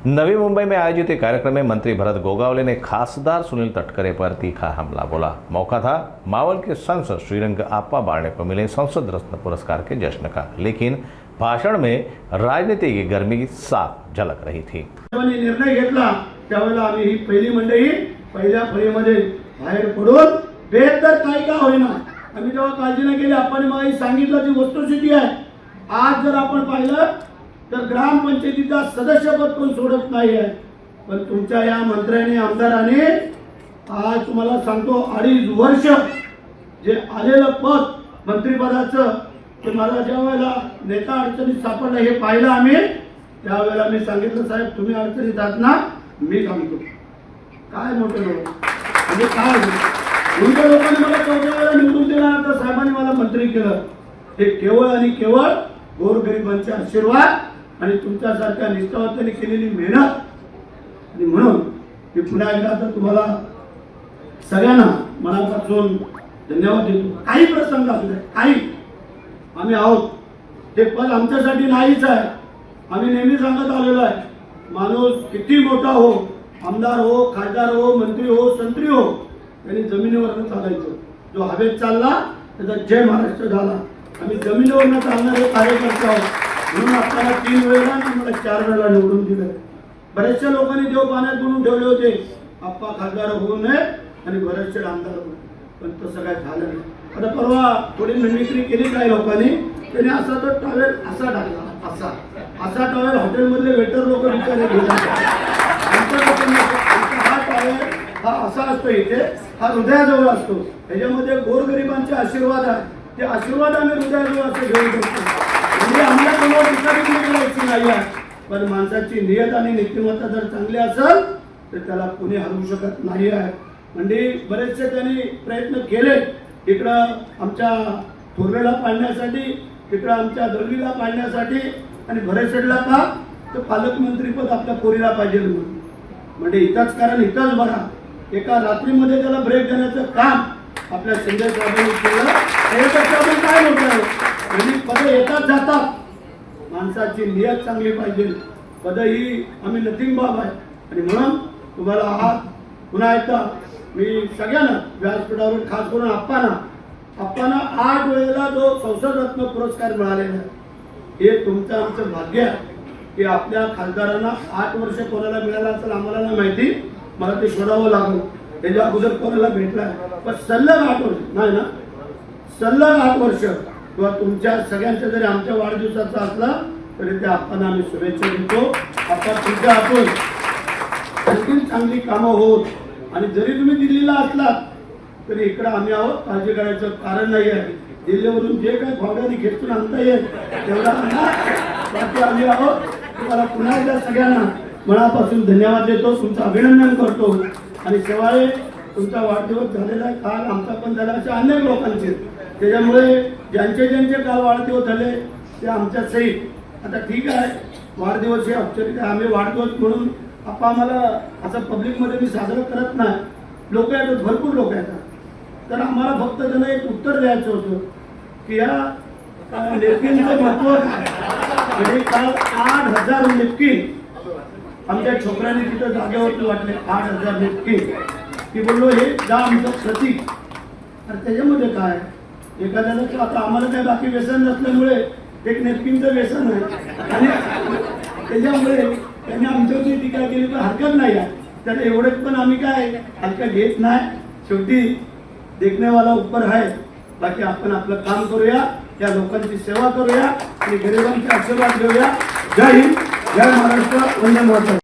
नवी मुंबई में आयोजित एक कार्यक्रम में मंत्री भरत गोगावले ने खासदार सुनील तटकरे पर तीखा हमला बोला। मौका था मावल के सांसद श्रीरंग आप्पा बारणे को मिले संसद रत्न पुरस्कार के जश्न का, लेकिन भाषण में राजनीति की गर्मी साफ झलक रही थी। निर्णय घेतला त्यावेळेला आम्ही ही पहिली मंडळी पहिल्या फळीमध्ये बाहेर पडून बेहतर काही का होईना आम्ही जेव्हा काळजी न केली आपण मला सांगितलं ती वस्तुस्थिती आहे। आज जर आपण पाहिलं तर ग्रामपंचायतीचा सदस्यपद कोण सोडत नाही आहे, पण तुमच्या या मंत्र्यांनी आमदारांनी आज तुम्हाला सांगतो 2.5 वर्ष जे आलेलं पद मंत्रिपदाचं ते मला ज्या वेळेला नेता अडचणीत सापडलं हे पाहिलं आम्ही, त्यावेळेला मी सांगितलं साहेब तुम्ही अडचणीत आहात ना, मी सांगतो काय मोठं लोक म्हणजे काय तुमच्या लोकांनी मला 14 वेळा निवडून दिल्यानंतर साहेबांनी मला मंत्री केलं, हे केवळ आणि केवळ गोरगरिबांचे आशीर्वाद आणि तुमच्यासारख्या निष्ठावंतांनी केलेली मेहनत। आणि म्हणून मी पुन्हा एकदा तर तुम्हाला सगळ्यांना मनापासून धन्यवाद देतो। काही प्रसंग असले काही आम्ही आहोत, ते पद आमच्यासाठी नाहीच आहे। आम्ही नेहमी सांगत आलेलो आहे, माणूस किती मोठा हो, आमदार हो, खासदार हो, मंत्री हो, संत्री हो, त्यांनी जमिनीवरनं चालायचं। जो हवेत चालला त्याचा जय महाराष्ट्र झाला। आम्ही जमिनीवरनं चालणारे कार्यकर्ते आहोत, म्हणून आपल्याला 3 वेळा आणि मला 4 वेळा निवडून दिलं। बरेचशा लोकांनी देव पाण्यात बुडून ठेवले होते, आप्पा खासदार होऊ नये आणि बरेचसे आमदार होऊ, पण तसं काय झालं नाही। आता परवा थोडी मिमिक्री केली काही लोकांनी, त्यांनी असा तर टॉवेल असा टाकला, असा टॉवेल हॉटेलमधले वेटर लोक विचारले घेतात। हा टॉवेल हा असा असतो, इथे हा हृदयाजवळ असतो, त्याच्यामध्ये गोरगरिबांचे आशीर्वाद आहे, ते आशीर्वाद आम्ही हृदयाजवळ असे घेऊ शकतो। म्हणजे आम्हाला कोणावर विचारणी करायची नाही आहे, पण माणसाची नियत आणि नीतिमत्ता जर चांगली असेल तर त्याला कुणी हरवू शकत नाही आहे। म्हणजे बरेचसे त्यांनी प्रयत्न केले, इकडं आमच्या थोरलेला पाडण्यासाठी, इकडं आमच्या दळवीला पाडण्यासाठी, आणि भरेशेडला का तर पालकमंत्रीपद आपल्या पोरीला पाहिजे म्हणून, म्हणजे इथंच कारण इथंच बघा एका रात्रीमध्ये त्याला ब्रेक देण्याचं काम आपल्या शिंदे साहेबांनी केलं। त्याच्याबद्दल काय होत आहे, म्हणजे पद येतात जातात, माणसाची नियत चांगली पाहिजे। पद ही आम्ही नथिंग बाब आहे, आणि म्हणून तुम्हाला हा पुन्हा एकदा मी सगळ्यांना व्यासपीठावर खास करून आप्पांना 8 वेळेला जो संसद रत्न पुरस्कार मिळालेला आहे, हे तुमचं आमचं भाग्य आहे की आपल्या खासदारांना 8 वर्ष कोणाला मिळाला असेल आम्हाला नाही माहिती, मला ते शोधावं लागलं त्याच्या अगोदर कोणाला भेटला, पण सलग 8 वर्ष नाही ना, सलग 8 वर्ष किंवा तुमच्या सगळ्यांच्या जरी आमच्या वाढदिवसाचा असला तरी त्या आप्पांना आम्ही शुभेच्छा देतो। आता तुमच्या हातून आणखी चांगली कामं होत, आणि जरी तुम्ही दिल्लीला असलात तरी इकडे आम्ही आहोत, काळजी करायचं कारण नाही आहे। दिल्लीवरून जे काही भागाने घेतून आणता येईल तेवढा बाकी आम्ही आहोत। तुम्हाला पुन्हा एकदा सगळ्यांना मनापासून धन्यवाद देतो, तुमचं अभिनंदन करतो, आणि शिवाय तुमचा वाढदिवस झालेला आहे, काल आमचा पण झाला, अशा अनेक लोकांचे, त्याच्यामुळे ज्यांचे काल वाढदिवस झाले ते आमच्या सहित आता ठीक आहे। वाढदिवस हे औपचारिक आम्ही वाढदिवस म्हणून आपण आम्हाला असं पब्लिकमध्ये मी साजरं करत नाही, लोक येतात, भरपूर लोक येतात, तर आम्हाला फक्त त्यांना एक उत्तर द्यायचं होतं की या नेपकिनचं महत्त्व म्हणजे काल 8,000 नेपकिन आमच्या छोकऱ्यांनी तिथं जागेवरती वाटले, 8,000 नेपकिन, की बोललो हे जा आमचं प्रतीक। आणि त्याच्यामध्ये काय एखाद्याला आता आम्हाला काय बाकी व्यसन नसल्यामुळे एक नेपकिनचं व्यसन आहे, आणि त्याच्यामुळे त्यांनी आमच्यावरती टीका केली तर हरकत नाही आहे, त्याला एवढंच पण आम्ही काय हलका घेत नाही। शेवटी देखणेवाला ऊपर आहे, बाकी आपण आपलं काम करूया, या लोकांची सेवा करूया आणि गरिबांचे आशीर्वाद घेऊया। जय हिंद, जय महाराष्ट्र, वंदे मातरम।